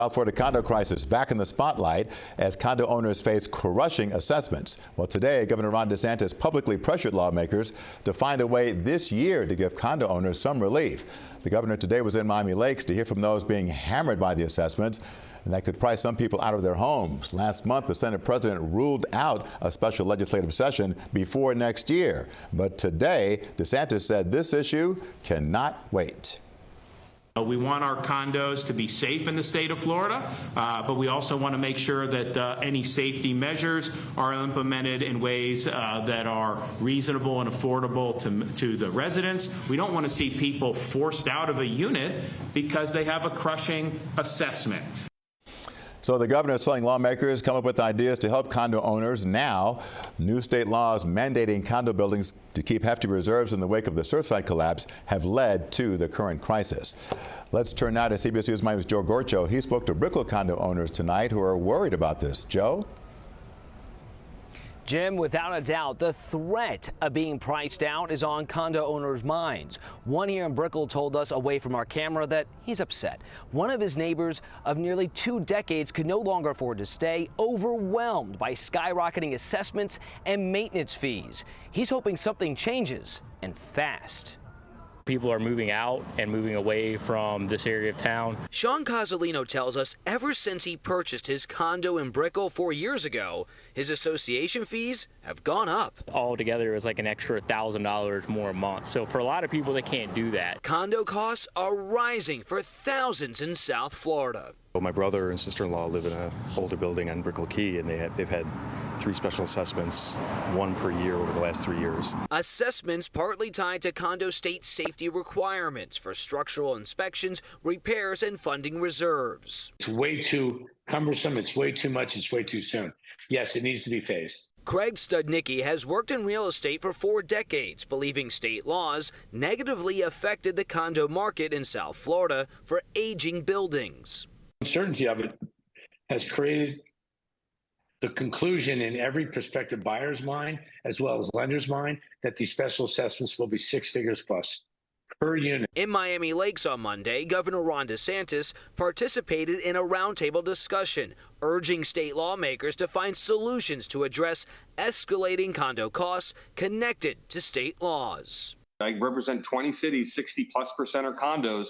South Florida condo crisis back in the spotlight as condo owners face crushing assessments. Well, today, Governor Ron DeSantis publicly pressured lawmakers to find a way this year to give condo owners some relief. The governor today was in Miami Lakes to hear from those being hammered by the assessments, and that could price some people out of their homes. Last month, the Senate president ruled out a special legislative session before next year. But today, DeSantis said this issue cannot wait. We want our condos to be safe in the state of Florida, but we also want to make sure that any safety measures are implemented in ways that are reasonable and affordable to the residents. We don't want to see people forced out of a unit because they have a crushing assessment. So the governor is telling lawmakers come up with ideas to help condo owners. Now, new state laws mandating condo buildings to keep hefty reserves in the wake of the Surfside collapse have led to the current crisis. Let's turn now to CBS News Miami's Joe Gorcho. He spoke to Brickell condo owners tonight who are worried about this. Joe? Jim, without a doubt, the threat of being priced out is on condo owners' minds. One here in Brickell told us away from our camera that he's upset. One of his neighbors of nearly 2 decades could no longer afford to stay, overwhelmed by skyrocketing assessments and maintenance fees. He's hoping something changes, and fast. People are moving out and moving away from this area of town. Sean Cozzolino tells us ever since he purchased his condo in Brickell 4 years ago, his association fees have gone up. Altogether, it was like an extra $1,000 more a month. So for a lot of people, they can't do that. Condo costs are rising for thousands in South Florida. Well, my brother and sister-in-law live in an older building on Brickell Key, and they've had 3 special assessments, 1 per year over the last 3 years. Assessments partly tied to condo state safety requirements for structural inspections, repairs, and funding reserves. It's way too cumbersome, it's way too much, it's way too soon. Yes, it needs to be phased. Craig Studnicki has worked in real estate for 4 decades, believing state laws negatively affected the condo market in South Florida for aging buildings. Uncertainty of it has created the conclusion in every prospective buyer's mind, as well as lender's mind, that these special assessments will be 6 figures plus per unit. In Miami Lakes on Monday, Governor Ron DeSantis participated in a roundtable discussion, urging state lawmakers to find solutions to address escalating condo costs connected to state laws. I represent 20 cities, 60+% are condos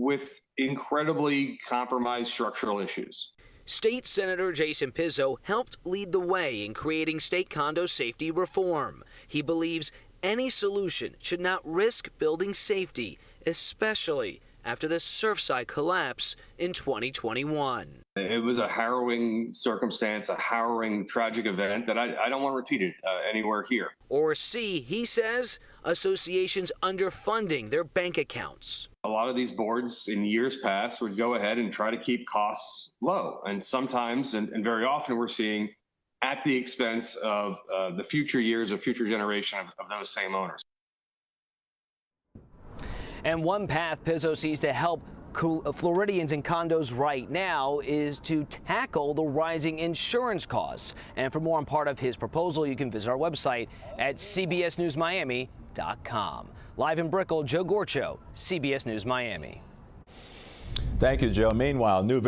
with incredibly compromised structural issues. State Senator Jason Pizzo helped lead the way in creating state condo safety reform. He believes any solution should not risk building safety, especially after the Surfside collapse in 2021. It was a harrowing circumstance, a harrowing, tragic event that I don't want to repeat it anywhere here. Or C, he says, associations underfunding their bank accounts. A lot of these boards in years past would go ahead and try to keep costs low. And sometimes, and very often, we're seeing at the expense of the future years of future generation of those same owners. And one path Pizzo sees to help Floridians in condos right now is to tackle the rising insurance costs. And for more on part of his proposal, you can visit our website at cbsnewsmiami.com. Live in Brickell, Joe Gorcho, CBS News Miami. Thank you, Joe. Meanwhile, new